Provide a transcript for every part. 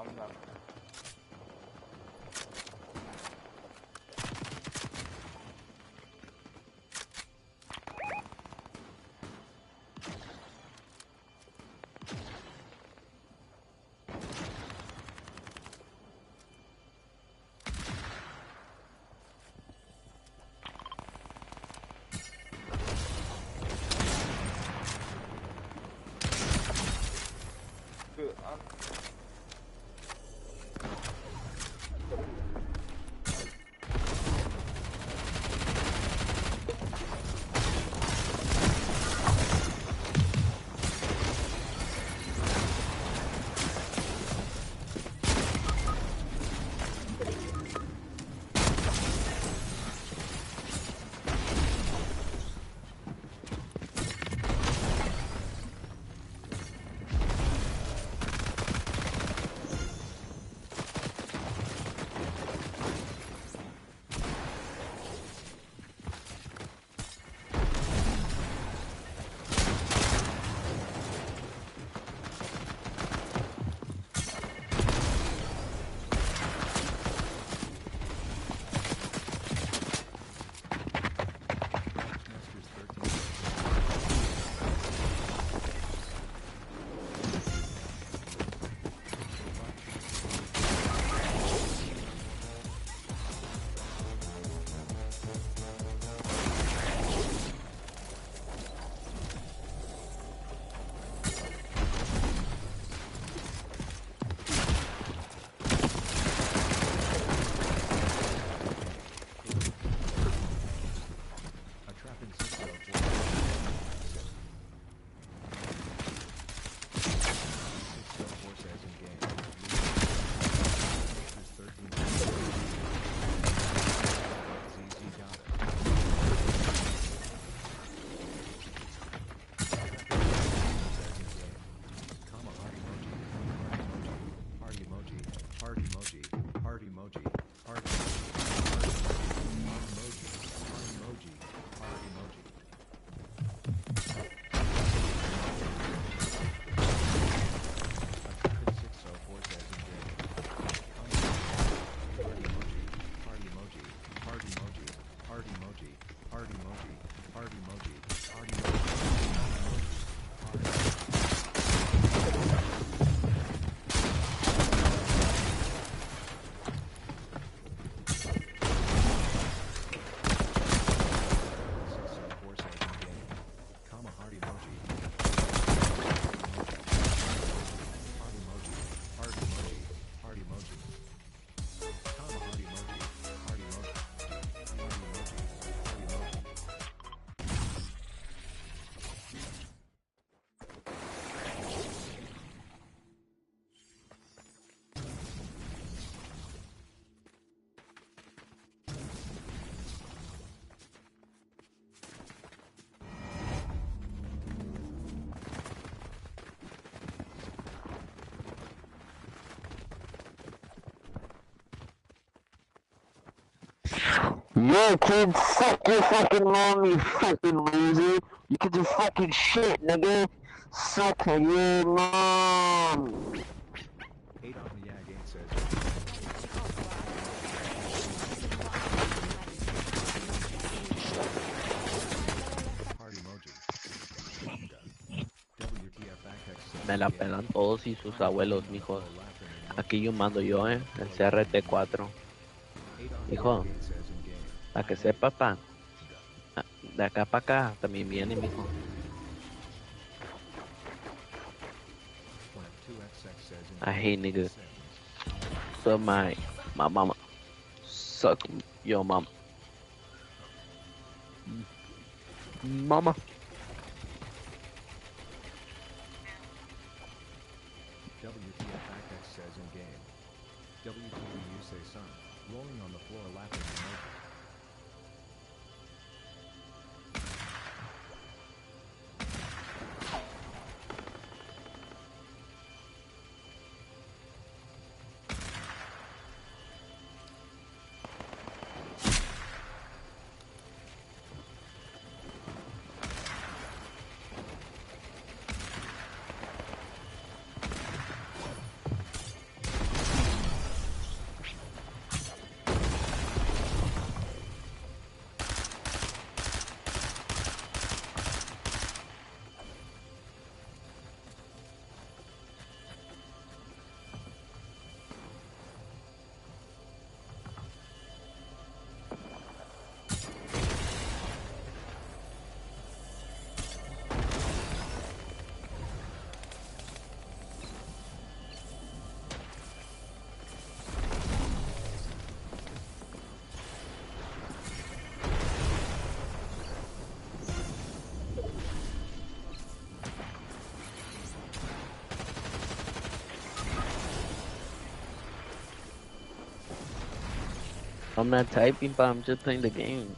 I'm not. Good. Yo, kid, fuck your fucking mom, you fucking loser. You can do fucking shit, nigga. Suck your mom. Hate on the Yag says. Party emoji. WTF backtext. Me la pelan todos y sus abuelos, mijo. Aquí yo mando yo, el CRT4. Hijo, para que sepa, pa. De acá para acá también viene, mijo. I hate niggas. So my mama. Suck your mom. Mama. WTF backtext says in game. WTF you say son. Rolling on the floor laughing emoji. I'm not typing, but I'm just playing the game.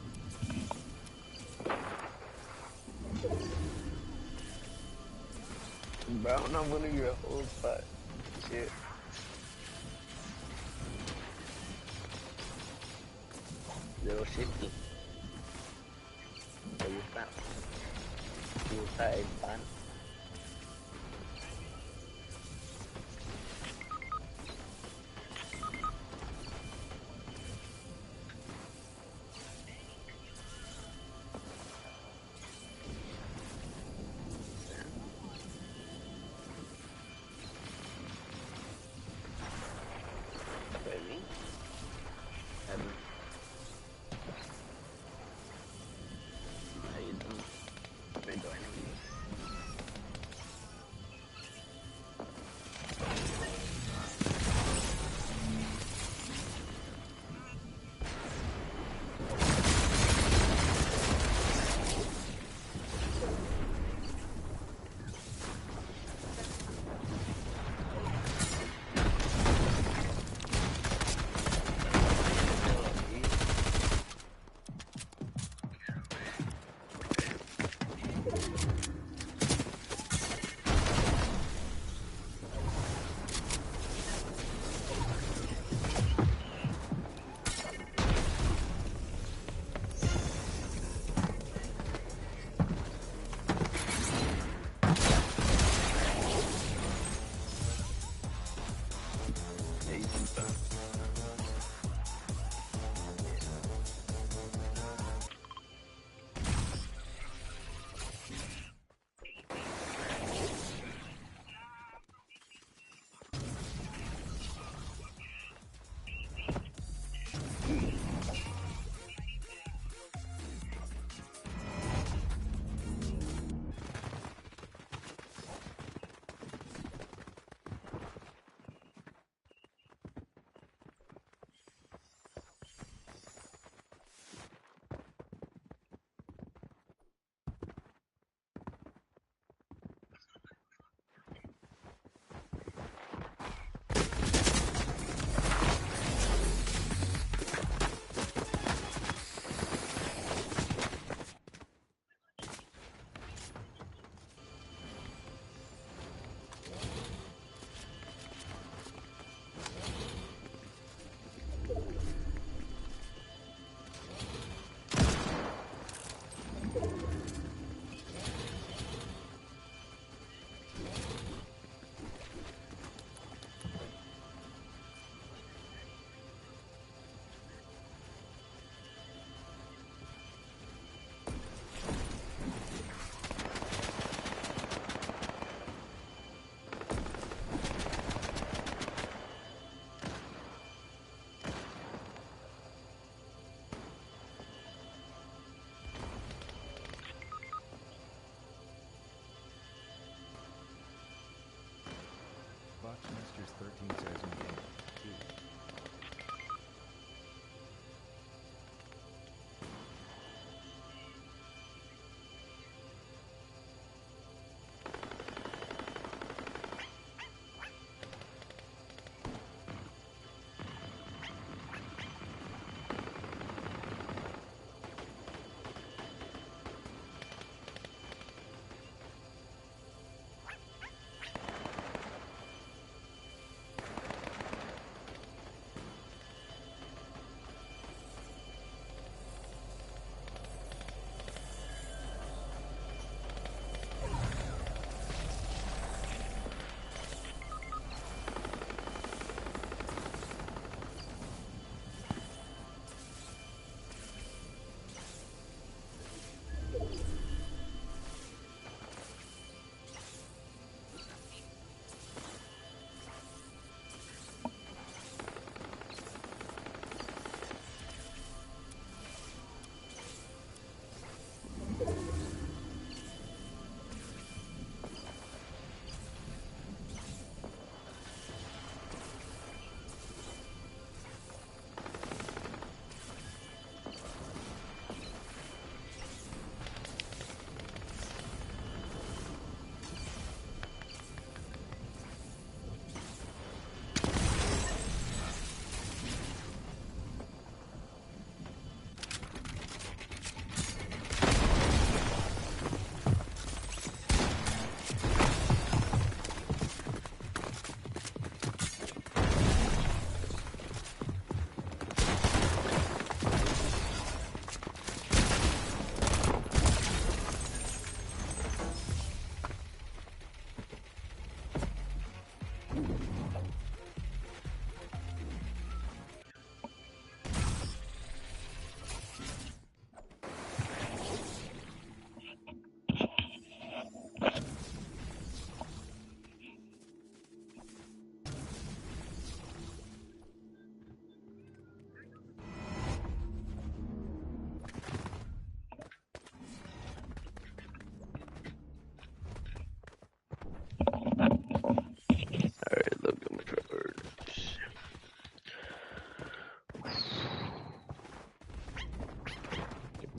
Bro, I'm not one of your whole spot. Shit. Little shifty. ¿Te gusta? ¿Te gusta el pan? Baby. How you doing? How you doing?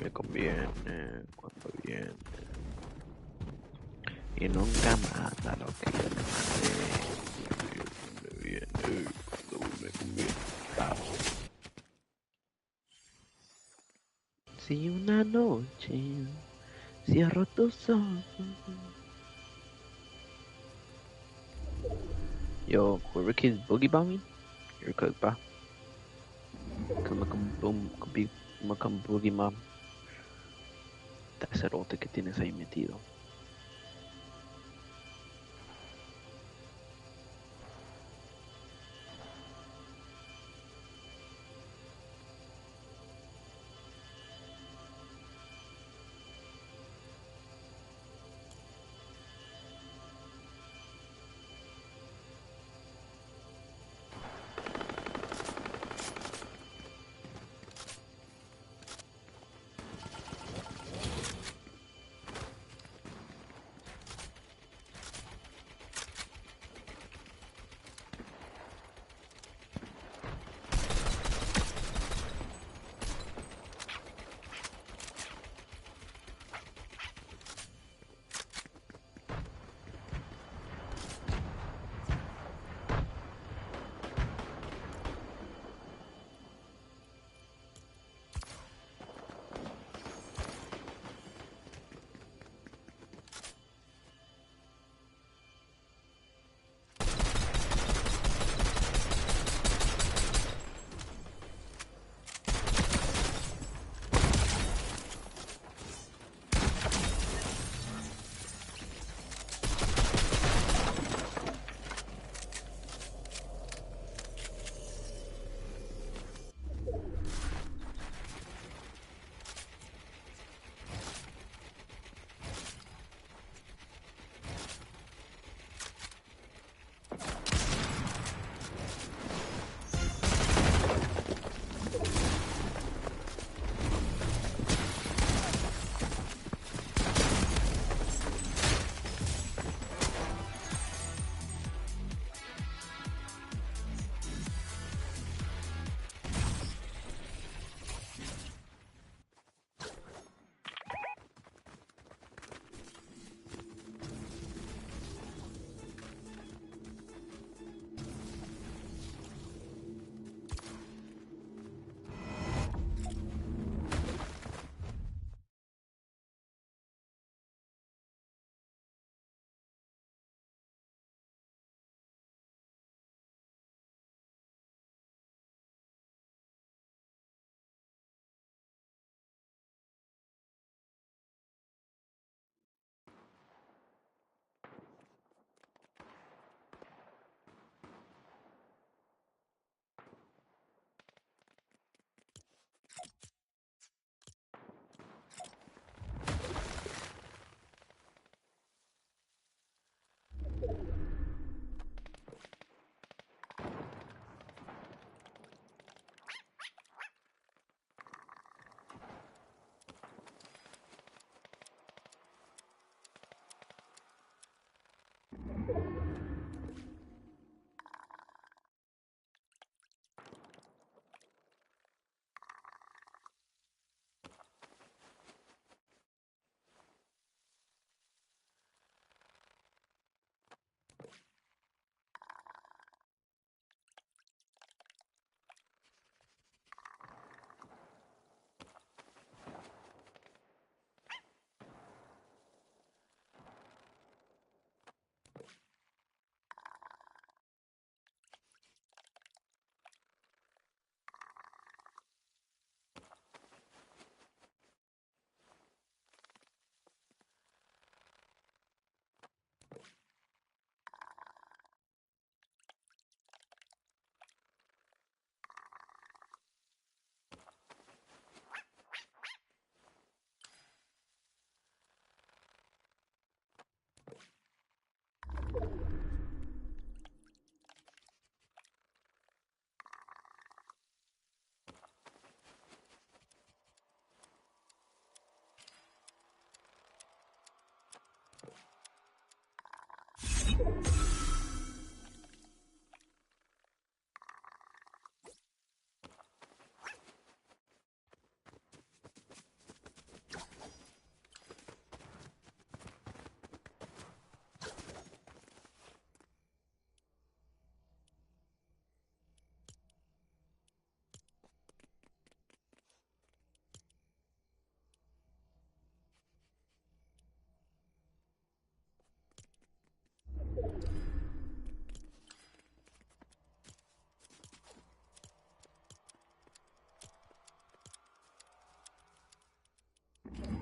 me conviene cuando viene. Y nunca mata lo que yo le mandé. Me viene cuando me conviene. Si una noche cierro tus ojos. Yo, whoever keeps boogie bombing, you're cooked, pa. Come boom, come boogie mom. Tercerote que tienes ahí metido.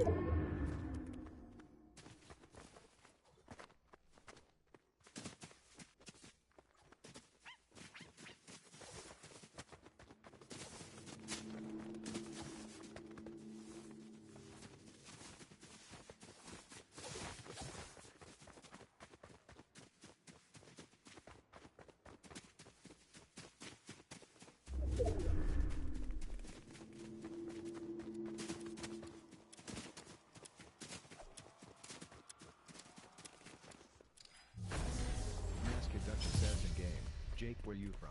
Ask your Dutch says in game. Jake, where you from?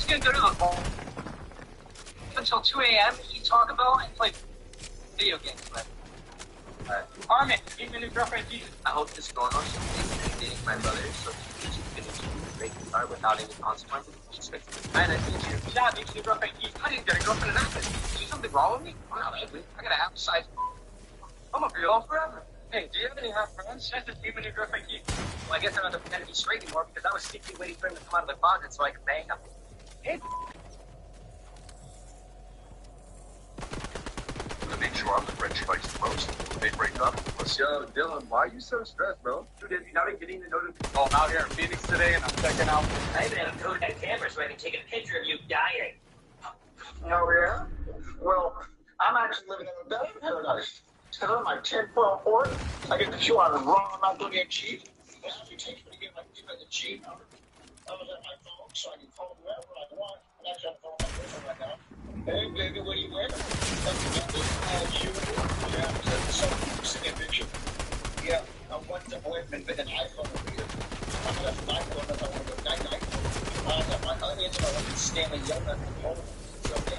Gonna go to the ball until 2 a.m. eat Taco Bell and play video games with. Armin, meet my new girlfriend, Jesus. I hope this is going on. She's dating my brother, so she can finish a great start without any consequences. She's expecting me. And I think you. Yeah, meet your girlfriend, Keith. I didn't get a girlfriend in Athens. Is there something wrong with me? I'm not ugly. I got a half size. I'm a girl forever. Hey, do you have any hot friends? That's just meet my new girlfriend, Keith. Well, I guess I'm not pretend to be straight anymore because I was secretly waiting for him to come out of the closet so I could bang him. Hey. To make sure I'm the friend she likes the most. They break up. Yo, Dylan, why are you so stressed, bro? Dude, have you not been getting the notification? Oh, I'm out here in Phoenix today and I'm checking out. I even have a Kodak camera so I can take a picture of you dying. Oh, yeah? Well, I'm actually living in a better paradise. Instead of my 10-12 Ford, I get to chew on a raw, not to get cheap. It actually takes me to get my cheap. I was at my phone, so I can call whoever I want. I'm actually on the phone with my girlfriend right now. Hey, baby, what are you wearing? You. Yeah, so send me a picture. Yeah, I want the boyfriend with an iPhone over here. I'm gonna have an iPhone if I want to go night-night. I got my onions and I want to Stanley Young at home. So, yeah.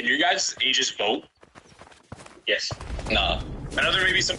Can you guys ages vote? Yes. Nah. I know there may be some.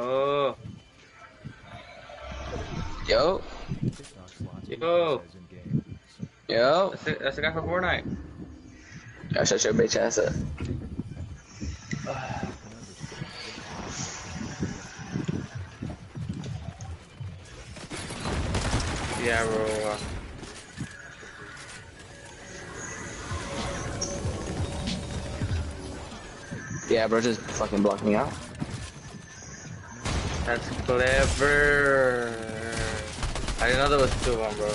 Oh. Yo. TikTok slots Yo. says in game. Yo. That's the guy from Fortnite. Yeah, shut your bitch ass up. Yeah, bro. Yeah, bro, just fucking block me out. That's clever. I didn't know there was 2 of them, bro.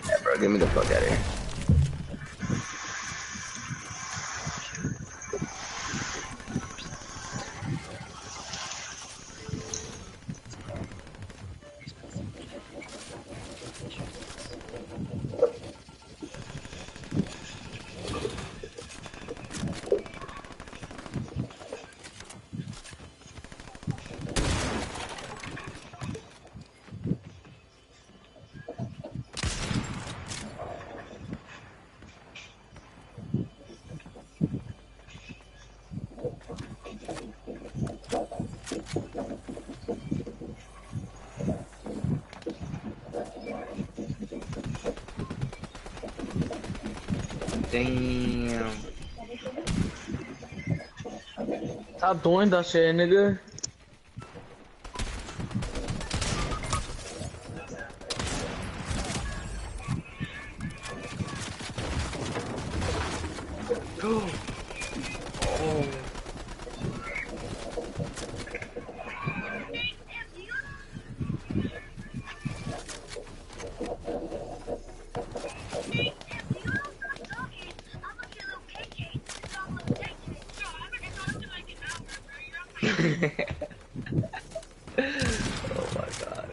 Yeah, bro, get me the fuck out of here. Damn. Stop doing that shit, nigga. Oh my god.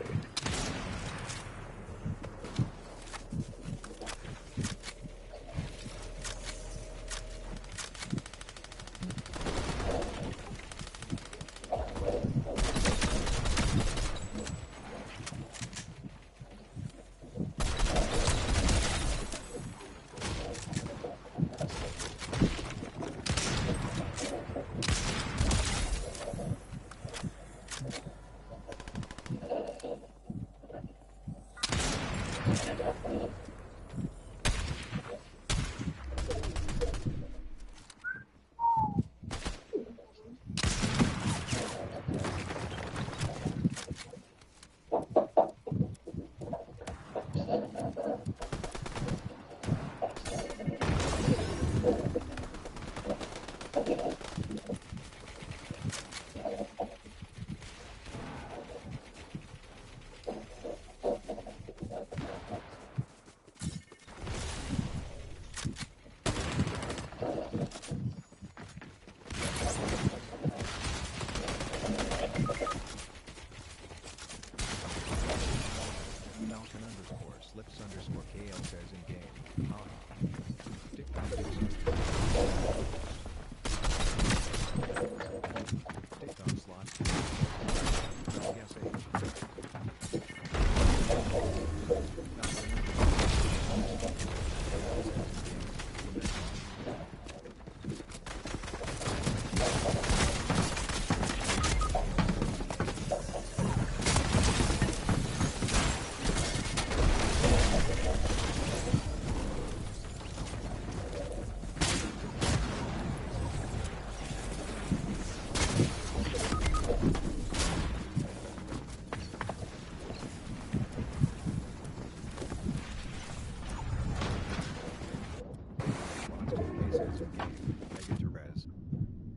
Falcon_Slips_KL says in game. TikTok slots. Yes,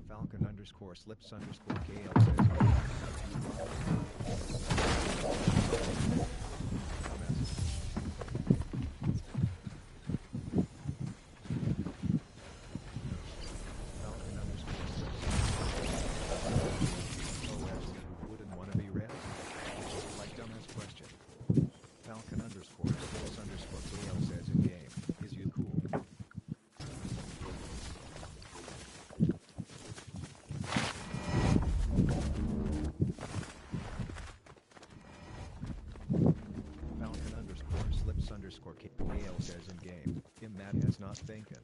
Falcon_Slips_KL says wouldn't want to be red? Like dumbass question. Falcon_Slips_KL says in game. Is you cool? AL says in game, him Matt has not thinking.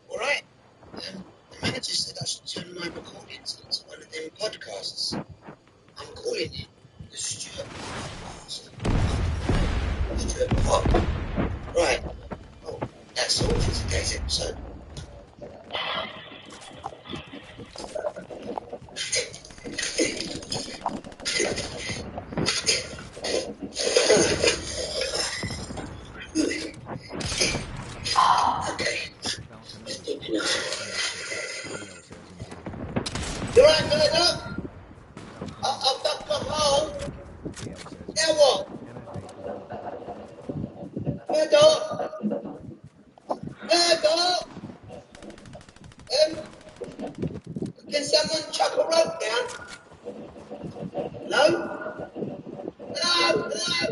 Alright. The manager said I should turn my recordings into one of them podcasts. I'm calling it the Stuart Podcast. Stuart Pod. Right. Oh, that's all for today's episode. Okay. That's deep enough. You're right, Murdoch. I've got my home. Now what? Murdoch. Murdoch. Can someone chuck a rope down? Hello? Hello? Hello?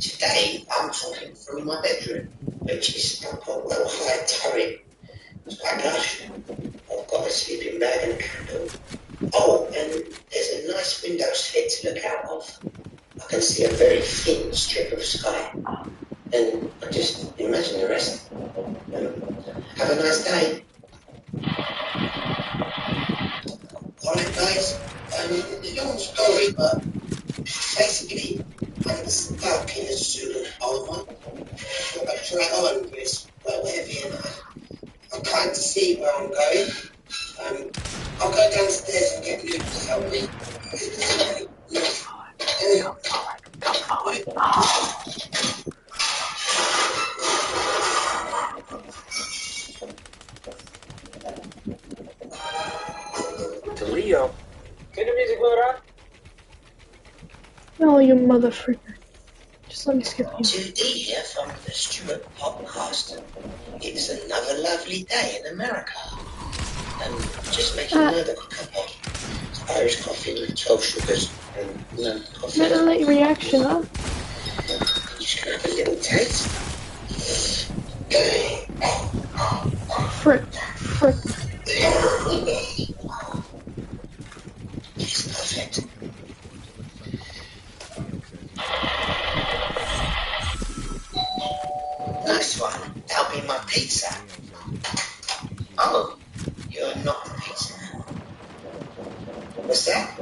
Today, I'm talking from my bedroom, which is up a well-high turret. It's quite lush. I've got a sleeping bag and a candle. Oh, and there's a nice window slit to look out of. I can see a very thin strip of sky. And I just imagine the rest. Have a nice day. Alright guys, the long story, but basically I'm stuck in a Zulu hole. I drag on with this well heavy and I can't see where I'm going. I'll go downstairs and get Luke to help me. To Leo. Can the music load up? No, you motherfucker. Just let me skip you. 2D here from the Stuart Podcast. It's another lovely day in America. Just making another cup of Irish coffee with 12 sugars and no coffee. Not a late reaction, huh? Just gonna have a little taste. Frick. It's perfect. Nice one. That'll be my pizza. Oh, you're not a pizza. What's that?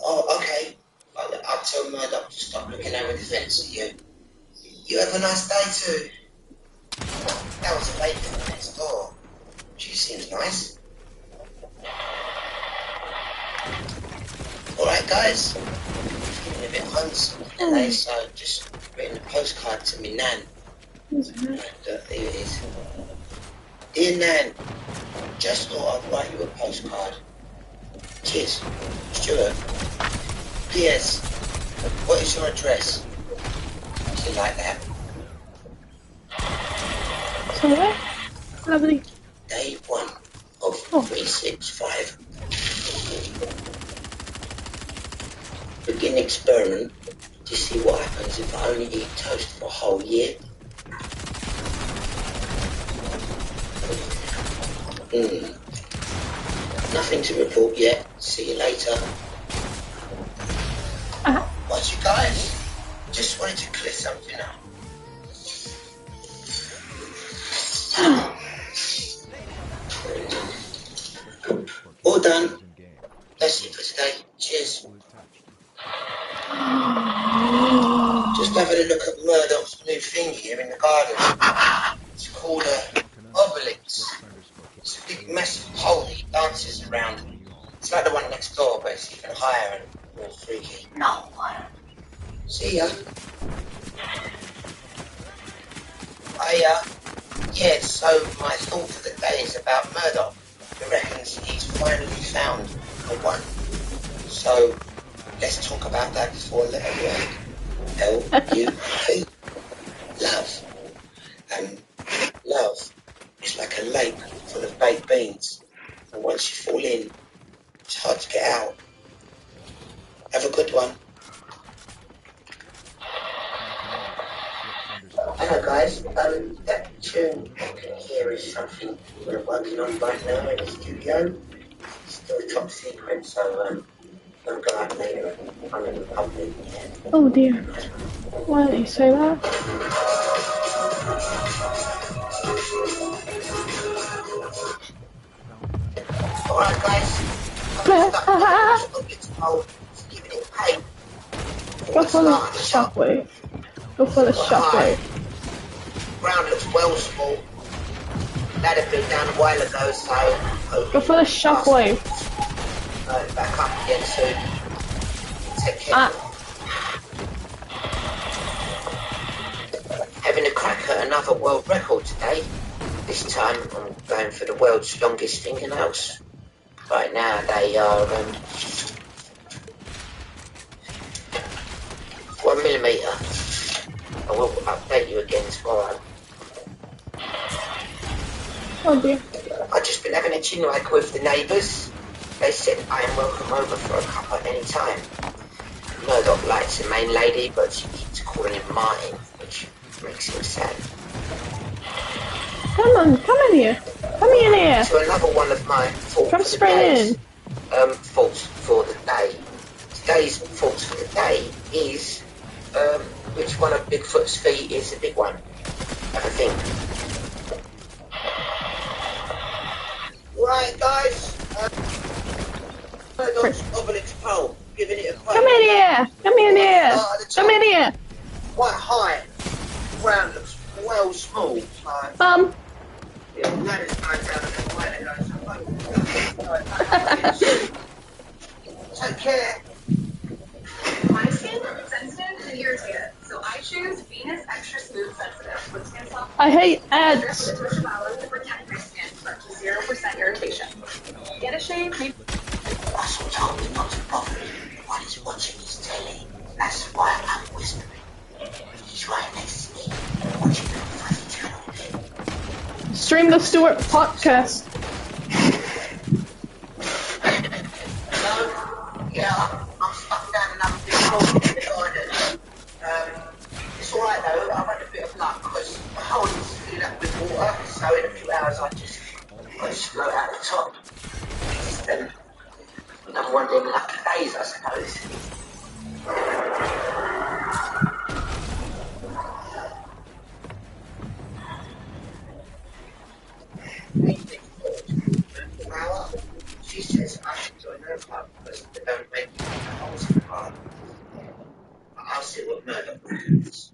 Oh, okay. I'll tell Murdoch to stop looking over the fence at you. You have a nice day too. That was a lady from next door. She seems nice. Alright guys, feeling a bit lonesome today, so just written a postcard to me Nan. Here it is. Dear Nan, just thought I'd write you a postcard. Cheers, Stuart. P.S. What is your address? Do you like that? So what? Lovely. Day 1 of 365. Begin experiment to see what happens if I only eat toast for a whole year. Nothing to report yet. See you later. What you guys? Just wanted to clear something up. All done. That's it for today. Cheers. Just having a look at Murdoch's new thing here in the garden. It's called a Obelix. It's a big massive hole he dancers around. It's like the one next door, but it's even higher and more freaky. No. See ya. Yeah, so my thought for the day is about Murdoch. He reckons he's finally found the one. So, let's talk about that before letter word. L-U-V. Love. And love is like a lake full of baked beans. And once you fall in, it's hard to get out. Have a good one. Hello guys, that tune you can hear is something we're working on right now in the studio. It's still top secret, so don't go out later on in the public. Oh dear. Why don't you say that? Alright guys, Go for the shockwave. Go for the shockwave. Ground looks well small. That had been down a while ago, so Go for the shockwave. back up again soon. Take care. Having a crack at another world record today. This time I'm going for the world's longest fingernails. Right now they are 1 millimeter. I will update you again tomorrow. Oh dear. I've just been having a chin wag with the neighbours. They said I am welcome over for a cuppa at any time. Murdoch likes the main lady, but she keeps calling him Martin, which makes him sad. Come on, come in here. Come in here. To another one of my thoughts Come for the straight day. in. Thoughts for the day. Today's thoughts for the day is which one of Bigfoot's feet is the big one? Have a think. Right, guys. Murdoch's Obelix pole, giving it a quote. Come in here. Come in here. Come in here. Quite high. Ground looks well small. Bum. Yeah, that is going down the way they go. Take care. My skin is sensitive and irritated, so I choose Venus Extra Smooth Sensitive with skin soft. I hate ads. To protect your skin for up to 0% irritation. Get a shave, maybe. Russell told me not to bother him while he's watching his telly. That's why I'm whispering. He's right next to me, watching the fuzzy channel. Stream the Stewart podcast. Yeah, I'm stuck down another big hole in the garden. It's alright though, I've had a bit of luck because the hole is filled up with water, so in a few hours I just float out the top. It's another one of them lucky days, I suppose. She says I should join her club because they don't make holes in the garden. I'll see what Murdoch reckons.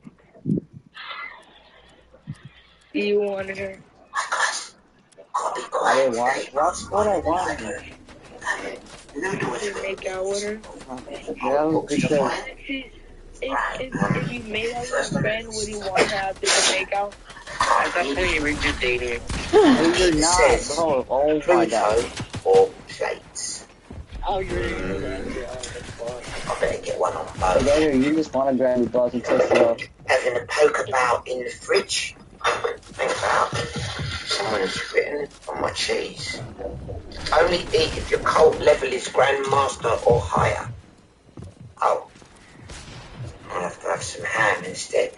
Do you want her? Gotta be quiet. What I want her. Make out with her? If you made out with a friend, would you want to have to make out? I thought you were just dating. You're not, bro. Oh my god. Or plates. Oh, you're I better get one on both. You just want to grab your balls and test it out. Having a poke about in the fridge. Think about someone has written on my cheese. Only eat if your cult level is Grandmaster or higher. Oh. I'll have to have some ham instead.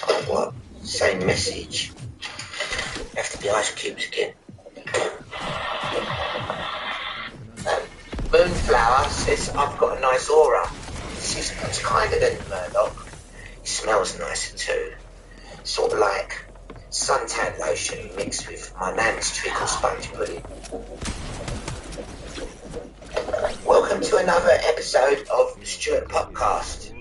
Oh, what? Same message. Have to be ice cubes again. Moonflower says I've got a nice aura. She's much kinder than Murdoch. It smells nicer too. Sort of like suntan lotion mixed with my nan's treacle sponge pudding. Welcome to another episode of Stuart Podcast.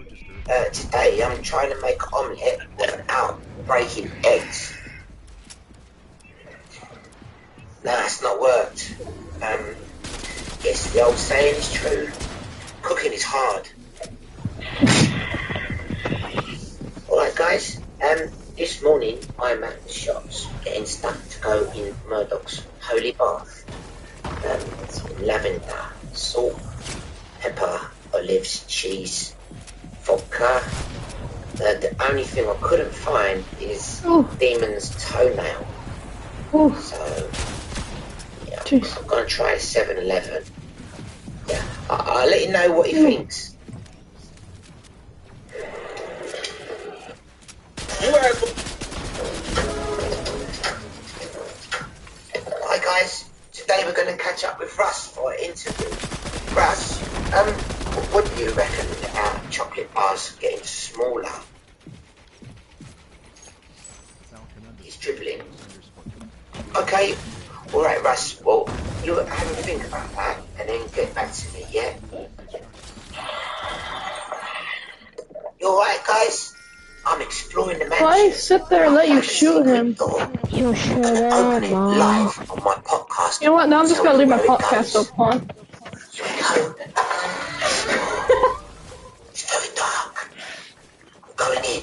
Today I'm trying to make omelette without breaking eggs. No, it's not worked. The old saying is true. Cooking is hard. Alright guys, this morning I'm at the shops getting stuff to go in Murdoch's holy bath. Lavender, salt, pepper, olives, cheese, vodka. The only thing I couldn't find is Demon's toenail. So, yeah, I'm gonna try 7-Eleven. Yeah, I'll let you know what he thinks. Hi guys, today we're going to catch up with Russ for an interview. Russ, what do you reckon about chocolate bars getting smaller? He's dribbling. Okay, alright Russ, well, you have a think about that and then get back to me, yeah? You alright guys? I'm exploring the mansion. Why sit there and let you shoot him? You shut up, Mom. Live on my podcast. You know what? Now I'm just gonna leave my podcast up on. It's very dark. I'm going in.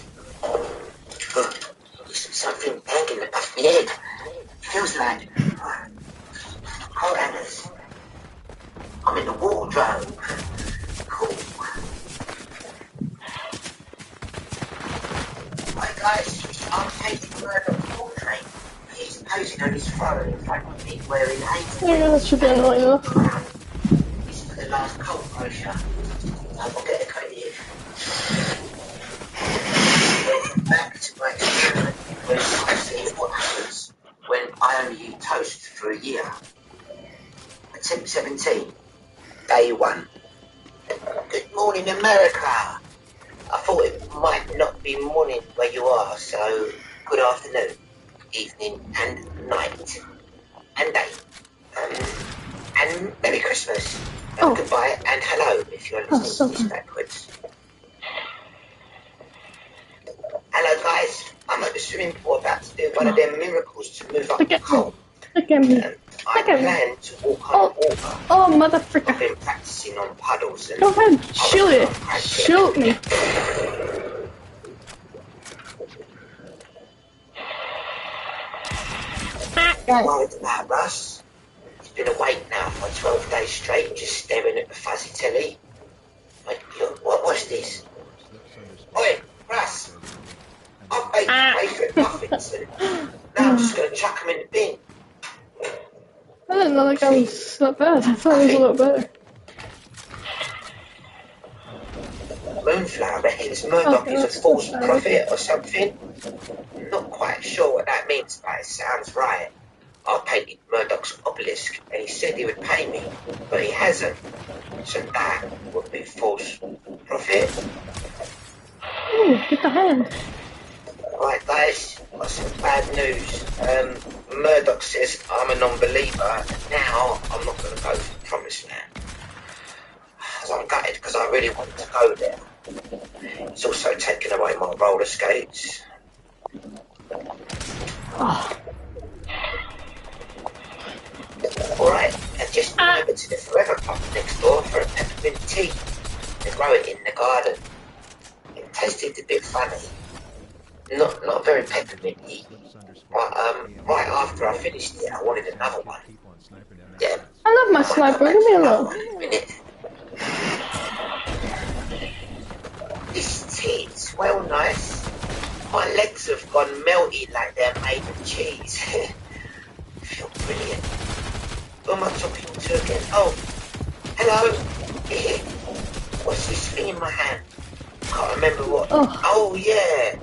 There's something hanging above my head. Feels like coat hangers. I'm in the wardrobe. Cool. Hi guys, I'm taking Murdoch's portrait. He's posing on his throne in front of me wearing Yeah, that should be annoying enough. This is for the last cult brochure. I'll get a copy of. Back to my experiment when I see what happens when I only eat toast for a year. Attempt 17, day 1. Good morning, America. I thought it might not be morning where you are, so good afternoon, evening, and night, and day. And Merry Christmas, and goodbye, and hello if you're listening to this backwards. Hello guys, I'm at the swimming pool about to do one of them miracles to move up the cold. Look at me. I plan to walk on water. Oh, motherfucker. I've been practicing on puddles and... Go ahead, shoot it. Shoot me. Worried about Russ. He's been awake now for 12 days straight, just staring at the fuzzy telly. Like, look, what's this? Oi, Russ! I've baked favourite muffins and now I'm just going to chuck them in the bin. I didn't know that guy was that bad. I thought he was a lot better. Moonflower reckons Murdoch is a false prophet or something. I'm not quite sure what that means, but it sounds right. I painted Murdoch's obelisk and he said he would pay me, but he hasn't. So that would be false prophet. Ooh, get the hand. Right guys, got some bad news. Murdoch says I'm a non-believer and now I'm not going to go for the Promised Land. So I'm gutted because I really want to go there. He's also taken away my roller skates. Alright, and just remember to the Forever Pub next door for a peppermint tea. They grow it in the garden. It tasted a bit funny. Not very pepperminty. But right after I finished it, I wanted another one. Yeah. I love my sniper. Leave me alone. This tea is well nice. My legs have gone melty like they're made of cheese. I feel brilliant. Who am I talking to again? Oh, hello. What's this thing in my hand? Can't remember what. Oh yeah.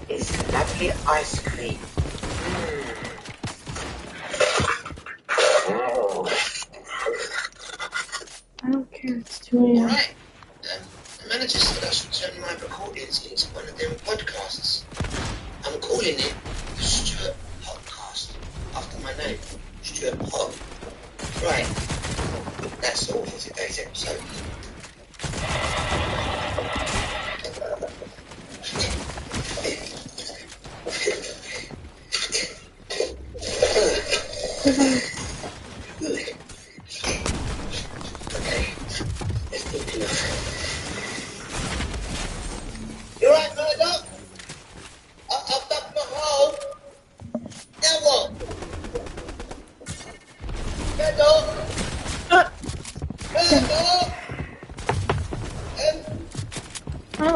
It's lovely ice cream. Oh. I don't care. It's 2 a.m. Alright. The manager said I should turn my recordings into one of them podcasts. I'm calling it the Stuart Podcast after my name, Stuart Pod. Right. That's all for today's episode.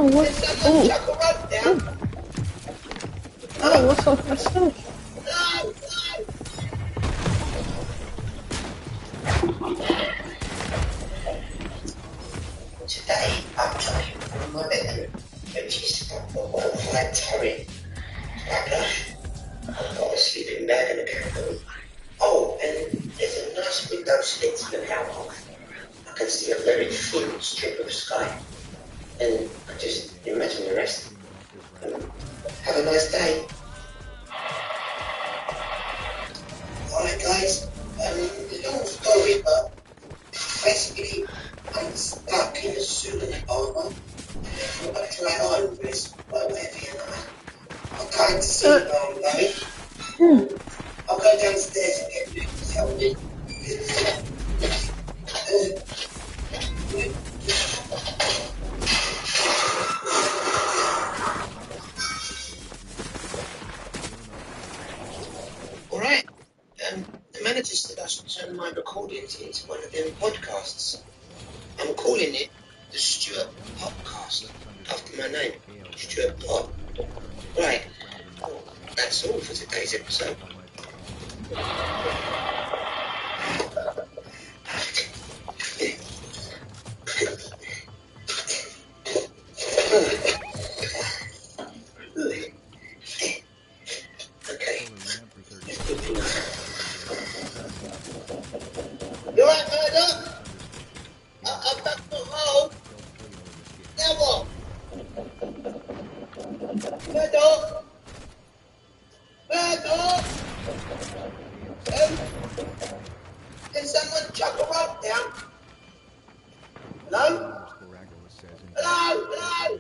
Oh, what? Oh. Oh, what's up my stuff? Today, I'm talking from my bedroom, which is a qualified turret. My gosh, I've got a sleeping bag and a candle. Oh, and there's a nice window slit to look out of. I can see a very thin strip of sky. And I just imagine the rest. Have a nice day. Alright guys, long story, but basically I'm stuck in a suit and armor. I'm going to try on this by way of here. I'm trying to see where I'm going. I'll go downstairs and get Luke to help me. Alright, the manager said I should turn my recordings into one of them podcasts. I'm calling it the Stuart Popcast, after my name, Stuart Pop. Right, that's all for today's episode. Okay. You alright, Murdoch? I'm back from home. Now what? Murdoch? Murdoch? Can someone chuck a rope down? Hello? Hello? Hello?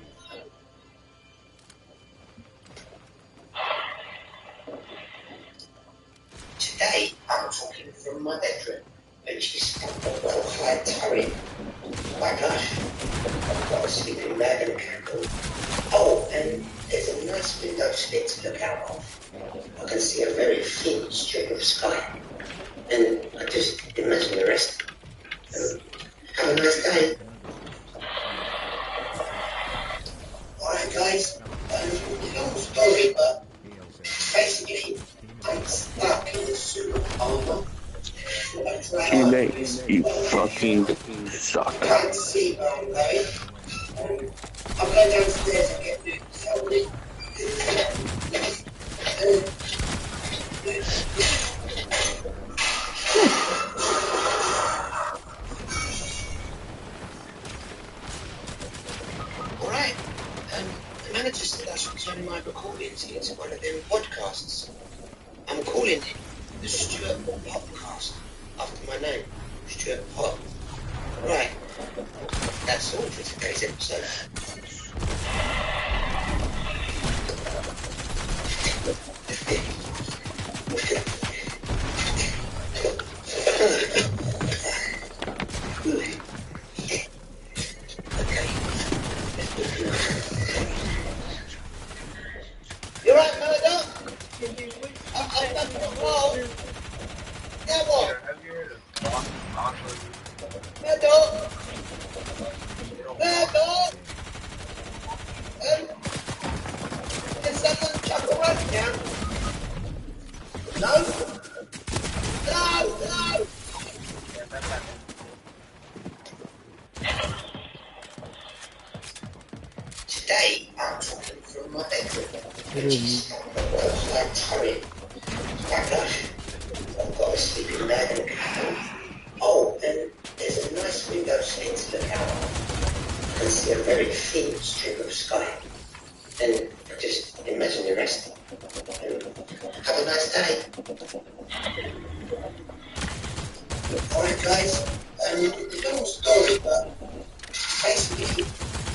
Today, I'm talking from my bedroom, which is a qualified turret. My gosh, I've got a sleeping bag and a candle. Oh, and there's a nice window slit to look out of. I can see a very thin strip of sky. And I just imagine the rest. Have a nice day. Alright guys, long story, but basically I'm stuck in the suit of armor. Teammates, you fucking suck. I can't see where I'm going. I'll go downstairs and get Luke to help me. Alright, the manager said I should turn my recordings into one of them podcasts. I'm calling it the Stuart Popcast, after my name, Stuart Pop. Right, that's all for today's episode. You're right, Murdoch? I'm back from home. Now what? Murdoch? Murdoch? Can someone chuck a rope down? No? No, no! Today, I'm talking from my bedroom, which is a qualified turret. My gosh, I've got a sleeping bag and a candle. Oh, and there's a nice window slit to look out of. I can see a very thin strip of sky. And I just imagine the rest. Have a nice day. Alright guys, long story, but basically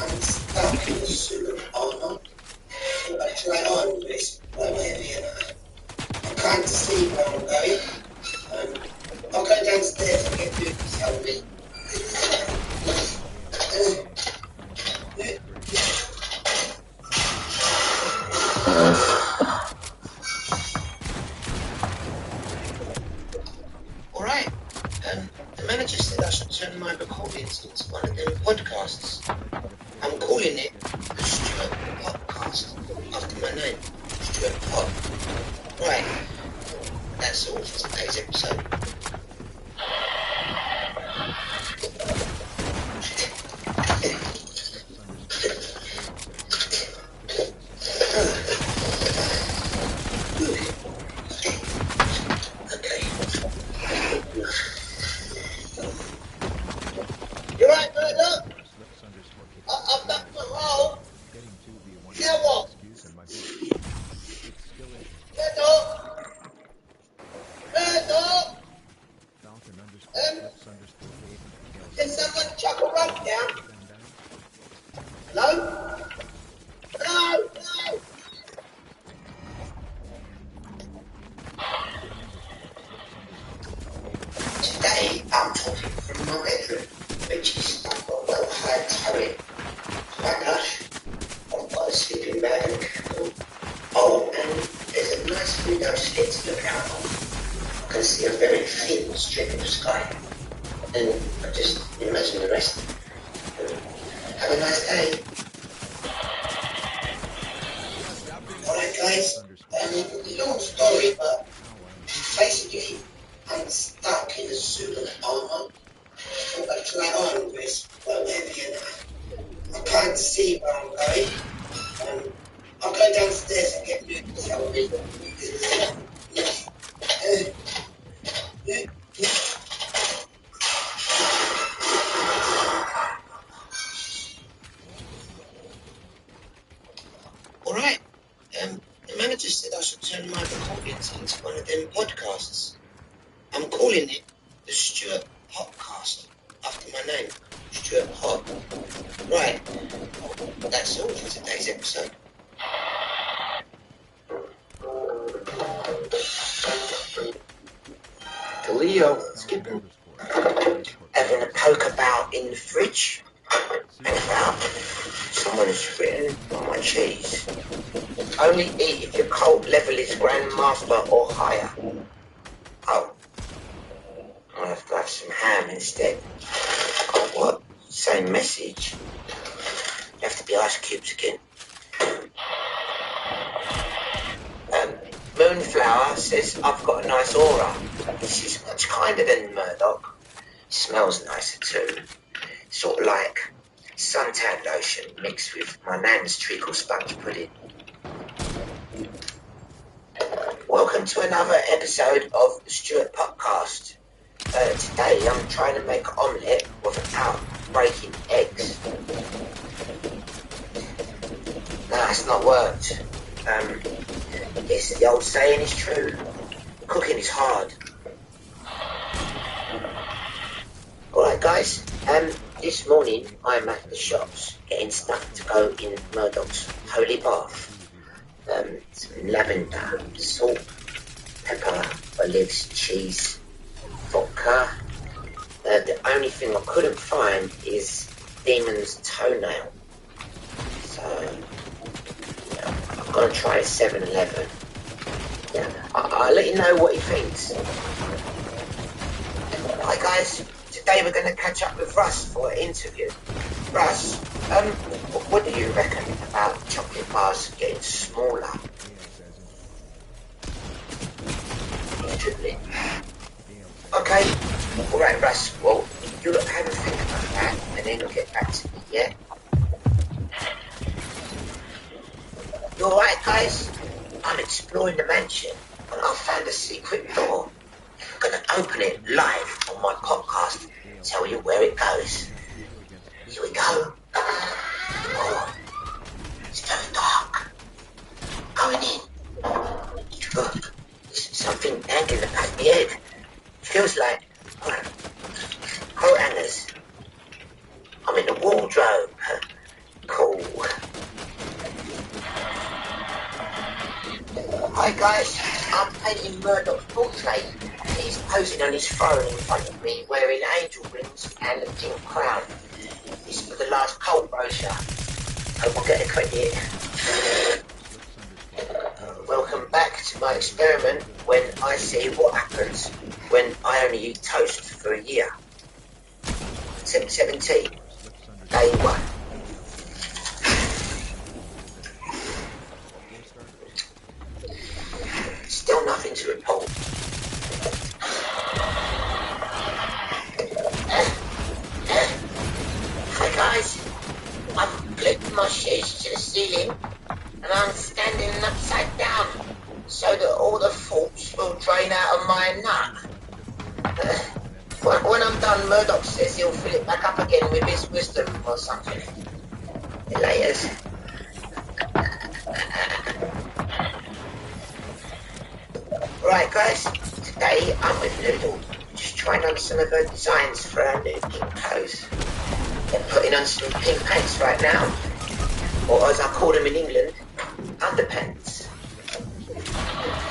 I'm stuck in a suit of armor. I'm going to try on this by way of here. I'm trying to see where I'm going. I'll go downstairs and get Luke to help me. Alright, the manager said I should turn my recordings into one of them podcasts. I'm calling it the Stuart Podcast after my name, Stuart Pod. Right, that's all for today's episode. Can someone chuck a rope down? Hello? Hello? Hello? Today I'm talking from my bedroom, which is a well-high turret. Quite lush. I've got a sleeping bag and a candle. Oh, and there's a nice window slit to look out on. I can see a very thin strip of sky. And I just imagine the rest. Have a nice day. Alright guys, long story, but basically I'm stuck in a suit of armor. I've got to try on this well heavy and I can't see where I'm going. I'll go downstairs and get moved to tell me. Alright, the manager said I should turn my recordings into one of them podcasts. I'm calling it the Stuart Podcast, after my name, Stuart Pod. Right, that's all for today's episode. Leo, skipping. Having a poke about in the fridge. And about someone's written on my cheese. Only eat if your cult level is Grandmaster or higher. Oh. I'll have to have some ham instead. Oh, what? Same message. You have to be ice cubes again. Moonflower says I've got a nice aura. She's much kinder than Murdoch. Smells nicer too. Sort of like suntan lotion mixed with my nan's treacle sponge pudding. Welcome to another episode of the Stuart Podcast. Today I'm trying to make an omelette without breaking eggs. No, it's not worked. Yes, the old saying is true. Cooking is hard. Alright guys, this morning I'm at the shops getting stuff to go in Murdoch's holy bath. Some lavender, salt, pepper, olives, cheese, vodka. The only thing I couldn't find is Demon's toenail. So, I'm going to try a 7-Eleven. Yeah, I'll let you know what he thinks. Hi guys, today we're going to catch up with Russ for an interview. Russ, what do you reckon about chocolate bars getting smaller? Okay, alright Russ, well, you have a think about that and then get back to me, yeah? You alright guys? I'm exploring the mansion and I found a secret door. I'm going to open it live on my podcast and tell you where it goes. Here we go. Oh, it's very dark. Going in. Look, there's something hanging above my head. Feels like coat hangers. I'm in the wardrobe. Cool. Hi guys, I'm painting Murdoch's portrait. He's posing on his throne in front of me wearing angel rings and a pink crown. This is for the last cult brochure. Hope I'll get a credit. Welcome back to my experiment when I see what happens when I only eat toast for a year. 17, day 1. to report. Hi guys, I've clipped my shoes to the ceiling and I'm standing upside down so that all the thoughts will drain out of my nut. When I'm done, Murdoch says he'll fill it back up again with his wisdom or something. Laters. Right guys, today I'm with Noodle, just trying on some of her designs for her new pink clothes. They're putting on some pink pants right now, or as I call them in England, underpants.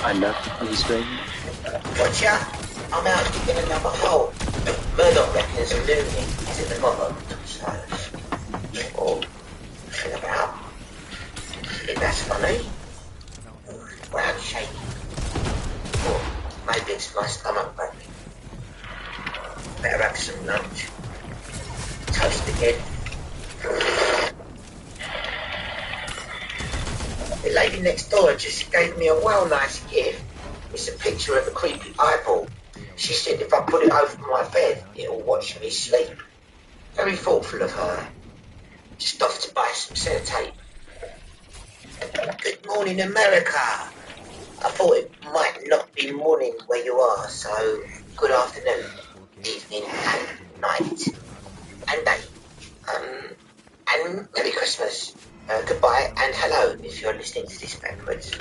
I know, on the screen. Gotcha, I'm out digging another hole. Murdoch reckons a loony is at the bottom, so... or... think about. Think that's funny. Round shape. Or maybe it's my stomach baby. Better have some lunch. Toast again. The lady next door just gave me a well nice gift. It's a picture of a creepy eyeball. She said if I put it over my bed, it'll watch me sleep. Very thoughtful of her. Just off to buy some sellotape. Good morning, America. I thought it might not be morning where you are, so good afternoon, evening, and night, and day. And Merry Christmas. Goodbye and hello if you're listening to this backwards.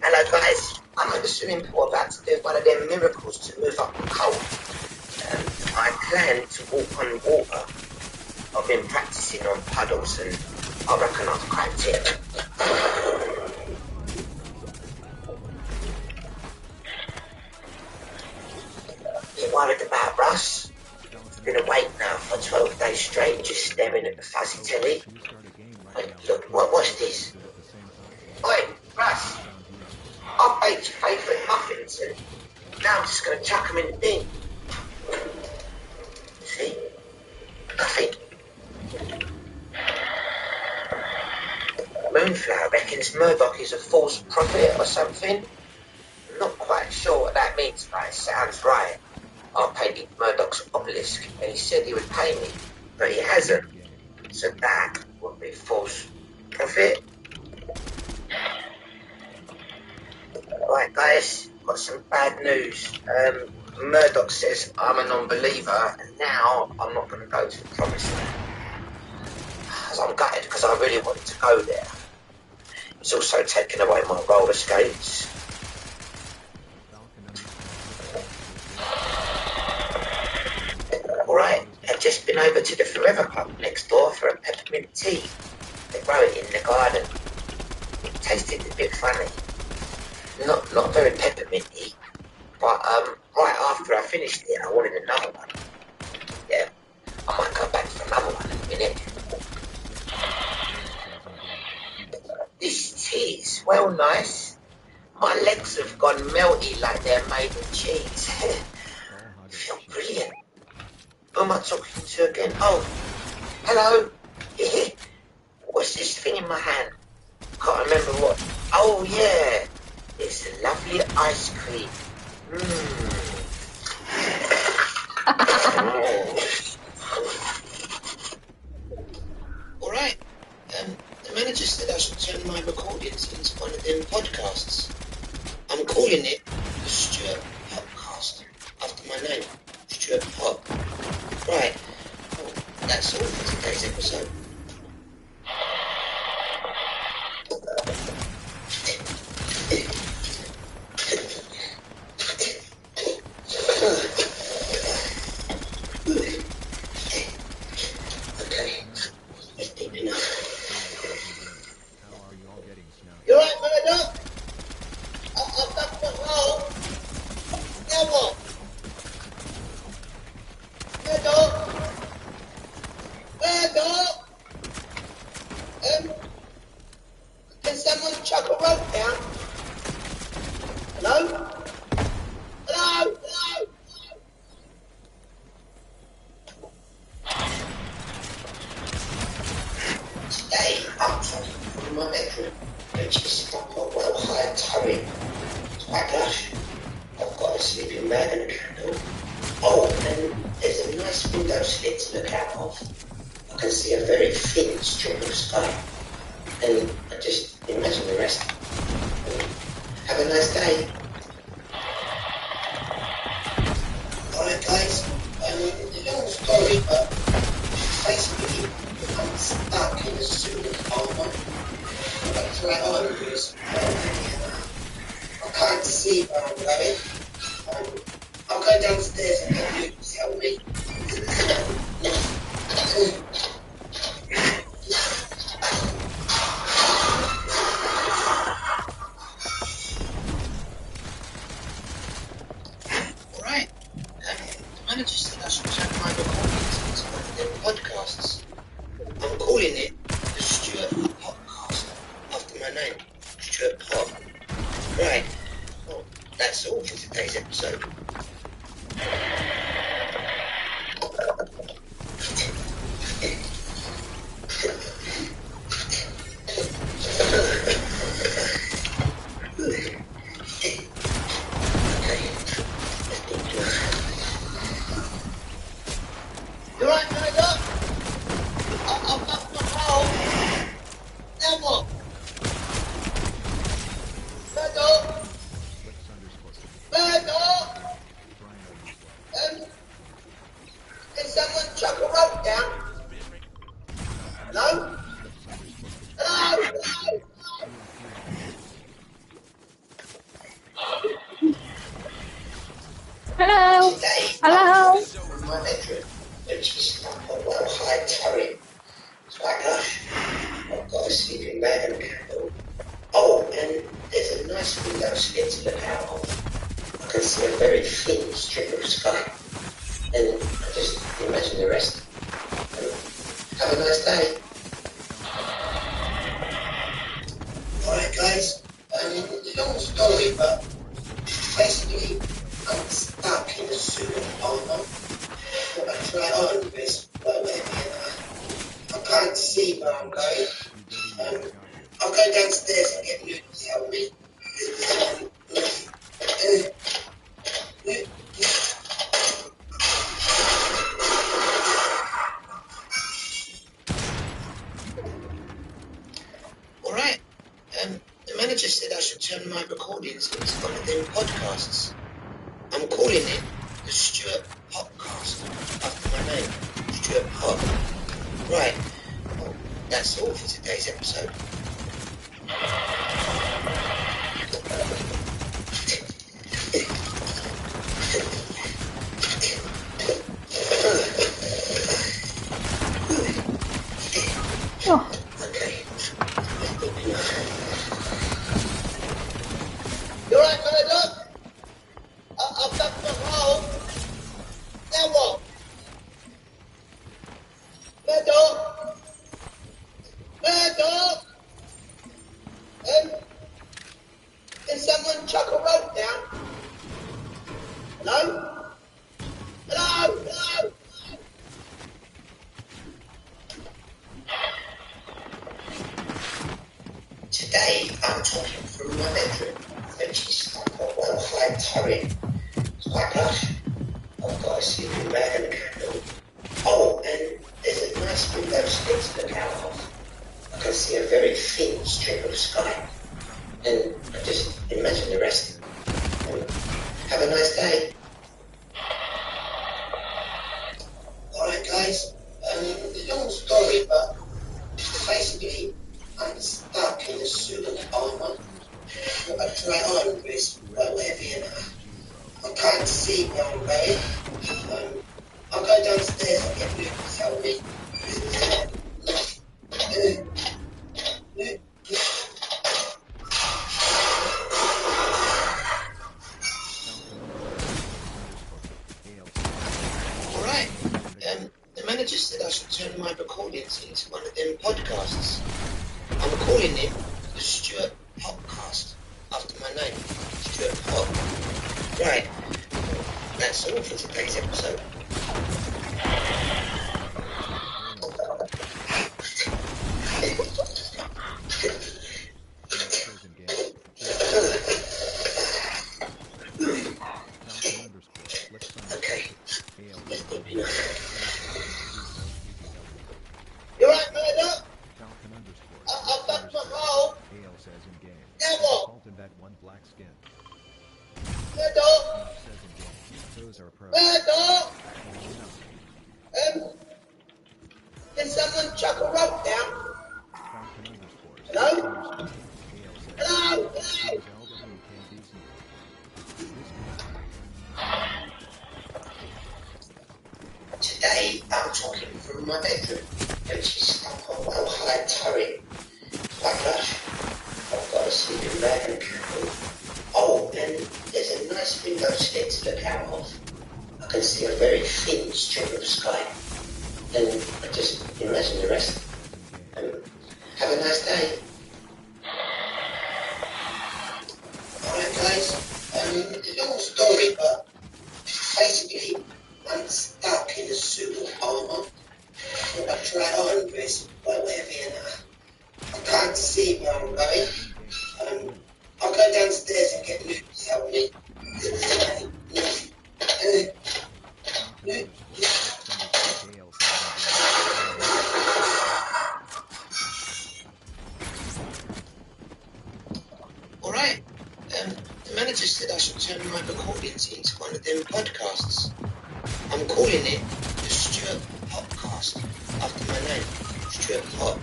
Hello guys, I'm at the swimming pool about to do one of them miracles to move up the cold. I plan to walk on water. I've been practicing on puddles and I reckon I've cracked it. Bit worried about Russ. Been awake now for 12 days straight, just staring at the fuzzy telly. Wait, look, what's this? Oi, Russ! I baked your favourite muffins and now I'm just going to chuck them in the bin. See? Nothing. Moonflower reckons Murdoch is a false prophet or something. I'm not quite sure what that means, but it sounds right. I painted Murdoch's obelisk and he said he would pay me, but he hasn't. So that would be false prophet. Right guys, got some bad news. Murdoch says I'm a non-believer and now I'm not going to go to the promised land. I'm gutted because I really wanted to go there. He's also taken away my roller skates. Alright, I've just been over to the Forever Club next door for a peppermint tea. They grow it in the garden. It tasted a bit funny. Not very pepperminty, but right after I finished it I wanted another one. Yeah, I might go back for another one in a minute. This tea is well nice. My legs have gone melty like they're made of cheese. I feel brilliant. Who am I talking to again? Oh, hello. What's this thing in my hand? Can't remember what. Oh yeah, it's a lovely ice cream. Alright, the manager said I should turn my recordings into one of them podcasts. I'm calling it the Stuart Podcast, after my name, Stuart Pop. Right, well, that's all for today's episode. You're right, Murdoch. I've done my role. Now what? candle. Oh, and there's a nice window slit to look out of. I can see a very thin strip of sky. And I just imagine the rest. Have a nice day. Alright guys, the long story, but basically I'm stuck in a suit of armor. That's why I'm just I can't see where I'm going. I'll go downstairs and have you tell me. Alright, the manager said I should check my recordings into one of their podcasts. I'm calling it the Stuart Podcast, after my name, Stuart Pop. Right, well, that's all for today's episode. You're right, manager. I've got my hole. Now what? Manager. Can someone chuck a rope down? No? Hello? Hello. Hello. My bedroom, which is a well-high turret. It's quite lush. I've got a sleeping bag and a candle. Oh, and there's a nice window slit to look out of. I can see a very thin strip of sky. And I just imagine the rest. Have a nice day. Alright guys, long story, but basically I'm stuck in a suit of armor. I try on this, but I can't see where I'm going. I'll go downstairs and get you to tell me. Alright, the manager said I should turn my recordings into one of them podcasts. I'm calling it the Stuart Podcast, after my name, Stuart Pop. Right, well, that's all for today's episode. Oh. Okay. You're right, manager. I've dug my hole. Now what? Manager. Can someone chuck a rope down? Hello? Hello? Today I'm talking from my bedroom, which is a well-high turret. It's quite lush. I've got a sleeping bag and a candle. Oh, and there's a nice window slit to look out of. I can see a very thin strip of sky. And I just imagine the rest. Have a nice day. Alright guys, long story, but basically I'm stuck in a suit of armor. I try on, but it's well heavy and I can't see where I'm going. I'll go downstairs and get you to tell me. Alright, the manager said I should turn my recordings into one of them podcasts. I'm calling it the Stuart Podcast, after my name, Stuart Pop. Right, that's all for today's episode. sleeping. You're right, Murdoch. I've done my hole. AL says in game. Now what? Default in that one black skin. Murdoch. Says in game. Those are pros. Murdoch. Can someone chuck a rope down? Hello? Hello? Hello? Today I'm talking from my bedroom, which is up on a well-high turret. Quite lush. I've got a sleeping bag and a candle. Oh, and there's a nice window slit to look out of. I can see a very thin strip of sky. And I just imagine the rest. Have a nice day. Alright guys, long story, but basically I'm stuck in a suit of armour. I try on this by way of Vienna. I can't see where I'm going. I'll go downstairs and get Luke to help me. Alright, the manager said I should turn my recordings into one of them podcasts. I'm calling it the Stuart Podcast, after my name, Stuart Pot.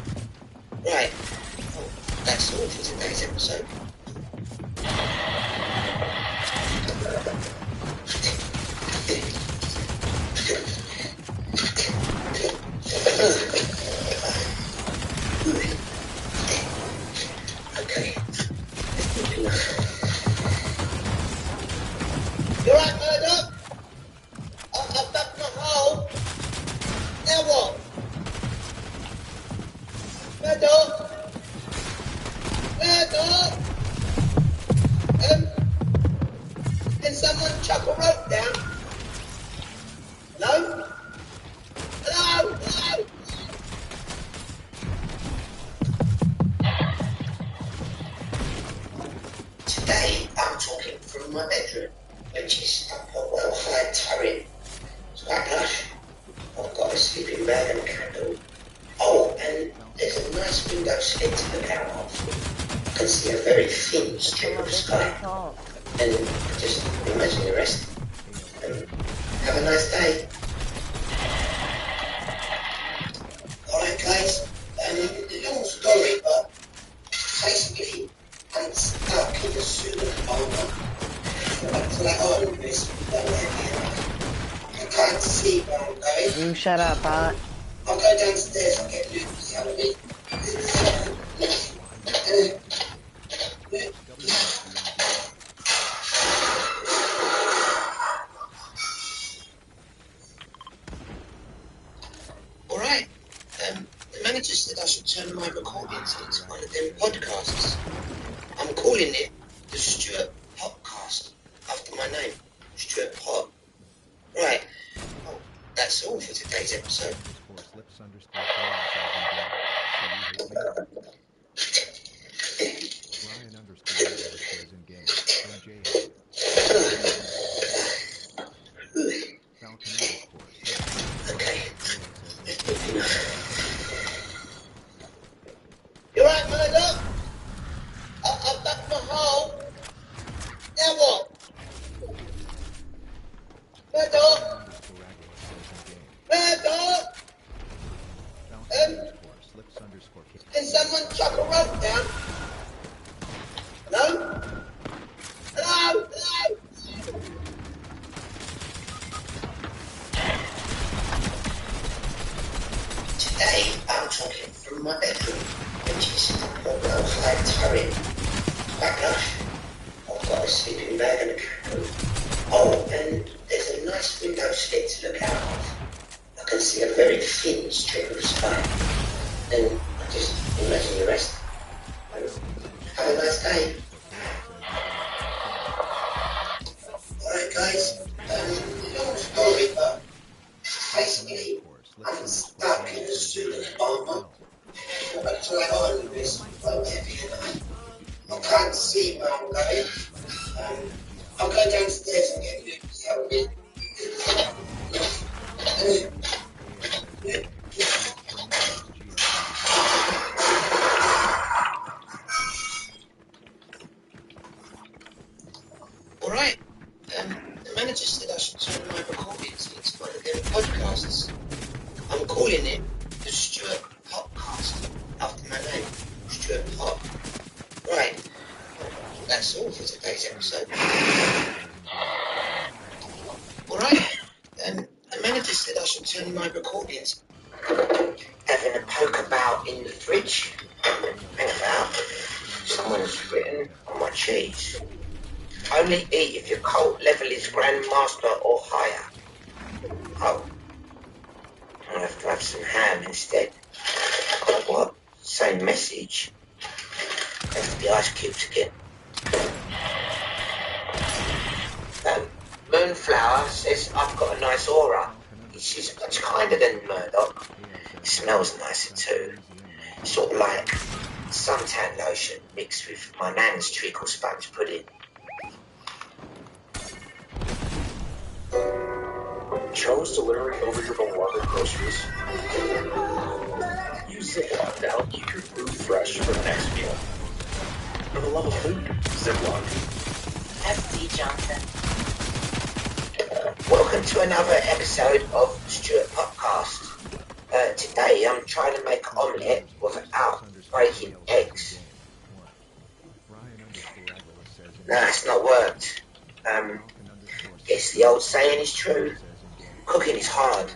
Right, well, that's all for today's episode. Okay. You're right, Murdoch. I've dug my hole. Now what? Murdoch. Murdoch. Can someone chuck a rope down? Hello? Hello? Hello? Today I'm talking from my bedroom, which is up a well-high turret. It's quite lush. I've got a sleeping bag and a candle. Oh, and there's a nice window slit to look out of. I can see a very thin strip of sky. And just imagine the rest. Have a nice day. Alright guys, long story, but basically I'm stuck in the suit of armour. I can't see where I'm going. You shut up, Pot. I'll go downstairs and get Luke to help me. Alright, the manager said I should turn my recordings into one of them podcasts. I'm calling it the Stuart Podcast, after my name, Stuart Pot. Right, well, that's all for today's episode. Okay. You're right, Murdoch. I've dug my hole. Now what? Murdoch. Murdoch. Can someone chuck a rope down? Hello? Hello? Hello? Today I'm talking from my bedroom, which is a well-high turret. Quite lush. I've got a sleeping bag and a candle. Oh, and there's a nice window slit to look out of. I can see a very thin strip of sky. And I just imagine the rest. Have a nice day. Alright guys, long story, but basically I'm stuck in a suit of armour. I try on this boat heavy and I can't see where I'm going. I'll go downstairs and get Luke to help me. Alright, the manager said I should turn my recordings into one of them podcasts. I'm calling it the Stuart Podcast, after my name, Stuart Pop. Right, that's all for today's episode. Alright, the manager said I should turn my recordings. Having a poke about in the fridge. Hang about. Someone's written on my cheese. Only eat if your cult level is Grandmaster or higher. Oh. I'll have to have some ham instead. Oh, what? Same message. Left the ice cubes again. Moonflower says I've got a nice aura. She's much kinder than Murdoch. It smells nicer too. Sort of like suntan lotion mixed with my nan's treacle sponge pudding. Joe's delivering over your beloved groceries. Use Ziploc to help keep your food fresh for the next meal. For the love of food, Ziploc. FD Johnson. Welcome to another episode of Stuart Podcast. Today I'm trying to make an omelette without breaking eggs. Nah, it's not worked. Guess the old saying is true. Cooking is hard.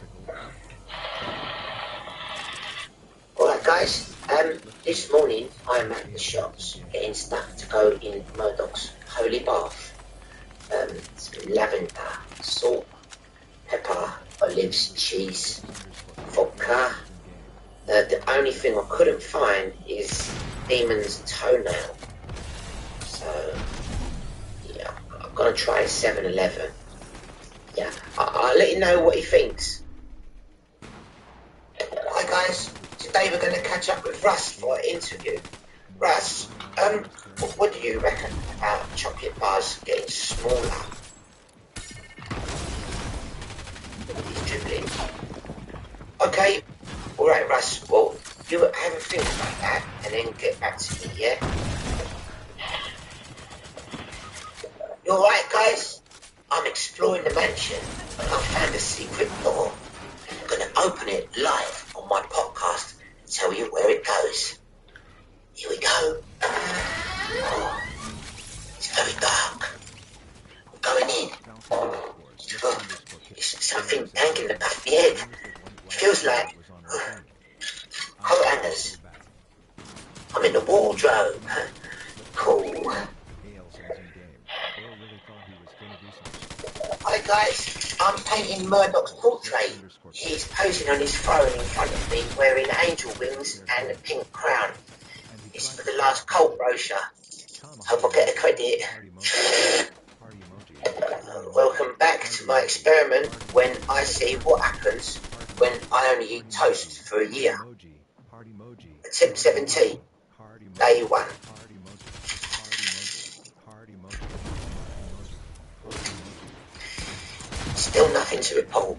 Alright guys, this morning I'm at the shops getting stuff to go in Murdoch's holy bath. Some lavender, salt, pepper, olives, cheese, vodka. The only thing I couldn't find is Demon's toenail. So, yeah, I'm gonna try 7-Eleven. Yeah, I'll let you know what he thinks. Hi guys, today we're going to catch up with Russ for an interview. Russ, what do you reckon about chocolate bars getting smaller? He's dribbling. Okay, alright Russ, well, you have a think about that and then get back to me, yeah? You alright guys? I'm exploring the mansion and I found a secret door. I'm going to open it live on my podcast and tell you where it goes. Here we go. Oh, it's very dark. I'm going in. Oh, it's something hanging above the head. It feels like coat hangers. I'm in the wardrobe. Cool. Hi guys, I'm painting Murdoch's portrait. He's posing on his throne in front of me wearing angel wings and a pink crown. It's for the last cult brochure. Hope I get a credit. Welcome back to my experiment when I see what happens when I only eat toast for a year. Attempt 17. Day 1. Still nothing to report.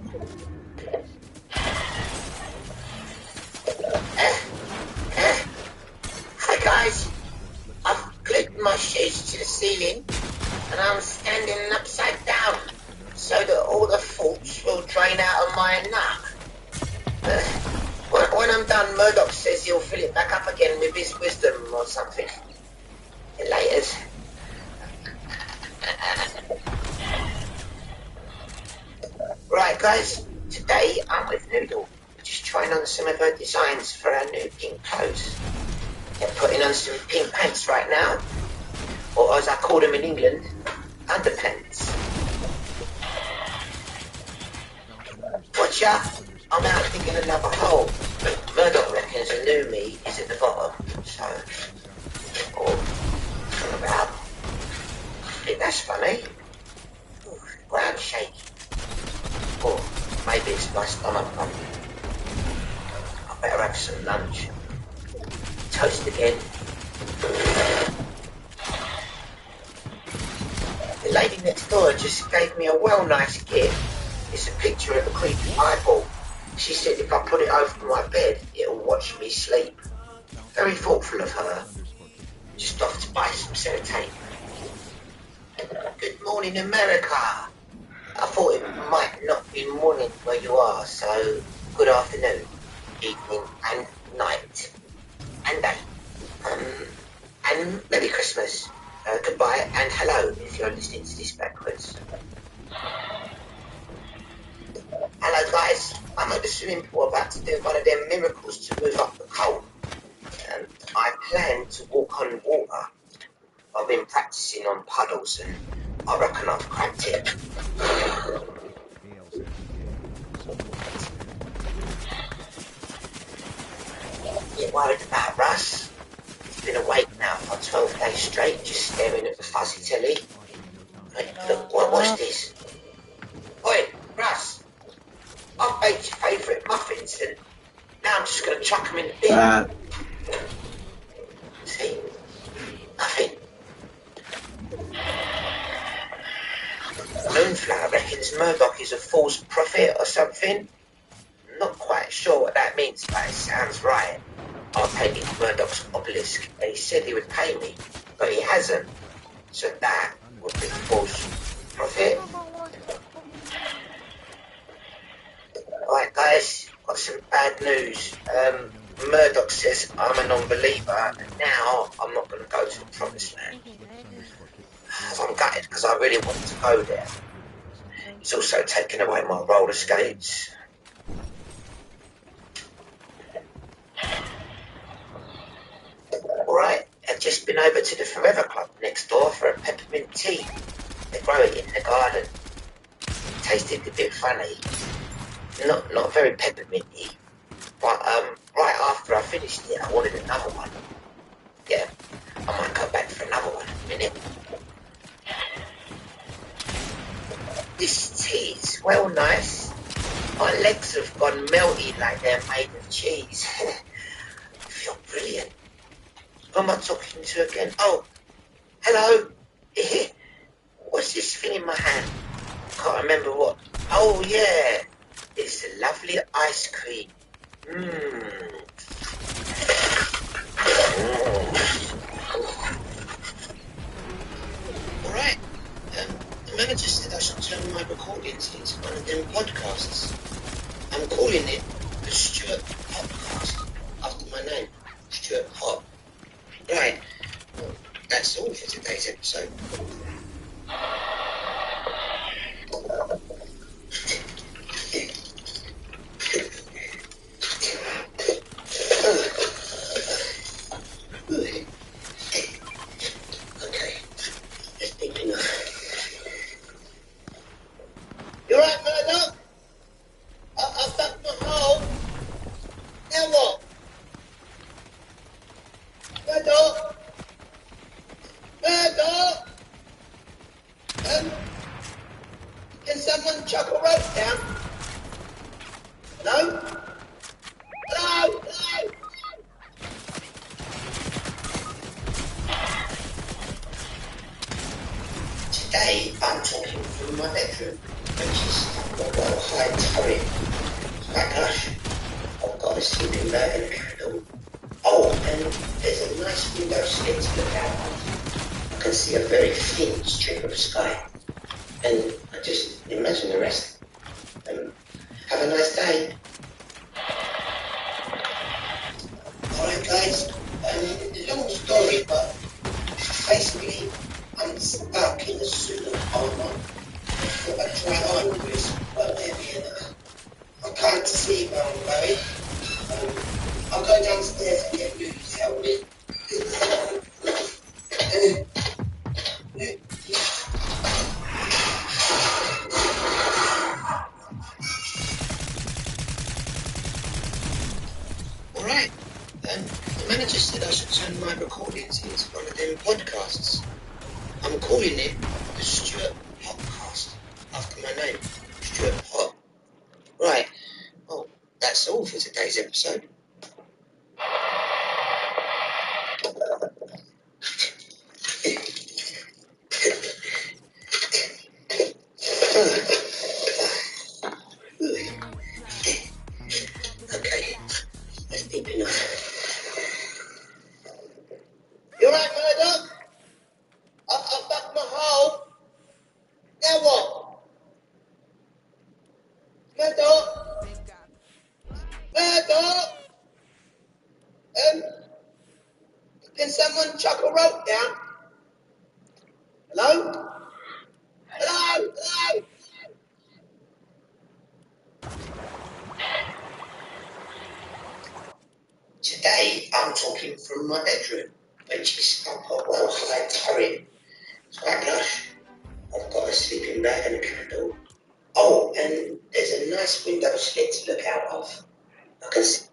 Hi guys, I've glued my shoes to the ceiling and I'm standing upside down so that all the thoughts will drain out of my nut. When I'm done, Murdoch says he'll fill it back up again with his wisdom or something. Laters. Right guys, today I'm with Noodle, just trying on some of her designs for our new pink clothes. They're putting on some pink pants right now, or as I call them in England, underpants. Watch out, I'm out digging another hole. Murdoch reckons a new me is at the bottom, so... Oh, about. I think that's funny. Ooh, ground shaky. Or maybe it's my stomach pump. I better have some lunch. Toast again. The lady next door just gave me a well nice gift. It's a picture of a creepy eyeball. She said if I put it over my bed, it'll watch me sleep. Very thoughtful of her. Just off to buy some sellotape. Good morning, America. I thought it might not be morning where you are, so good afternoon, evening, and night, and day. And Merry Christmas. Goodbye and hello if you're listening to this backwards. Hello guys, I'm at the swimming pool about to do one of them miracles to move up the cold. I plan to walk on water. I've been practicing on puddles and I reckon I've cracked it. You're worried about Russ? He's been awake now for 12 days straight, just staring at the fuzzy telly. Hey, look, what's this? Oi, Russ! I've made your favourite muffins and now I'm just going to chuck them in the bin. See? Nothing. Moonflower reckons Murdoch is a false prophet or something. Not quite sure what that means, but it sounds right. I'll take it to Murdoch's obelisk. He said he would pay me, but he hasn't. So that would be false prophet. Alright guys, got some bad news. Murdoch says I'm a non-believer and now I'm not going to go to the promised land. I'm gutted because I really wanted to go there. He's also taken away my roller skates. Alright, I've just been over to the Forever Club next door for a peppermint tea. They grow it in the garden. It tasted a bit funny. Not very pepperminty. But right after I finished it, I wanted another one. Yeah, I might go back for another one in a minute. This tea is well nice. My legs have gone melty like they're made of cheese. I feel brilliant. Who am I talking to again? Oh, hello. What's this thing in my hand? Can't remember what. Oh yeah, it's a lovely ice cream. Alright, the manager said I should turn my recordings into one of them podcasts. I'm calling it the Stuart Podcast, after my name, Stuart Hop. Right, well, that's all for today's episode. Okay, that's deep enough. You alright, Murdoch? I've dug my hole. Now what? Murdoch? Murdoch? Can someone chuck a rope down? No? No! Today I'm talking from my bedroom, which is a well-high turret. It's quite lush. I've got a sleeping bag and a candle. Oh, and there's a nice window slit to look out. I can see a very thin strip of sky. And I just imagine the rest. Have a nice day. Alright guys, long story, but basically I'm stuck in a suit of armor. I try on with this, but I can't see where I'm going. I'll go downstairs and get Lou to help me. Alright, the manager said I should turn my recordings into one of them podcasts. I'm calling it the Stuart Podcast, after my name, Stuart Hop. Right, well, that's all for today's episode. Ugh. Murdoch! Murdoch! Can someone chuck a rope down? Hello? Hello? Hello? Today, I'm talking from my bedroom, which is up a well-high turret. It's quite lush. I've got a sleeping bag and a candle. Oh, and there's a nice window slit to look out of. I can see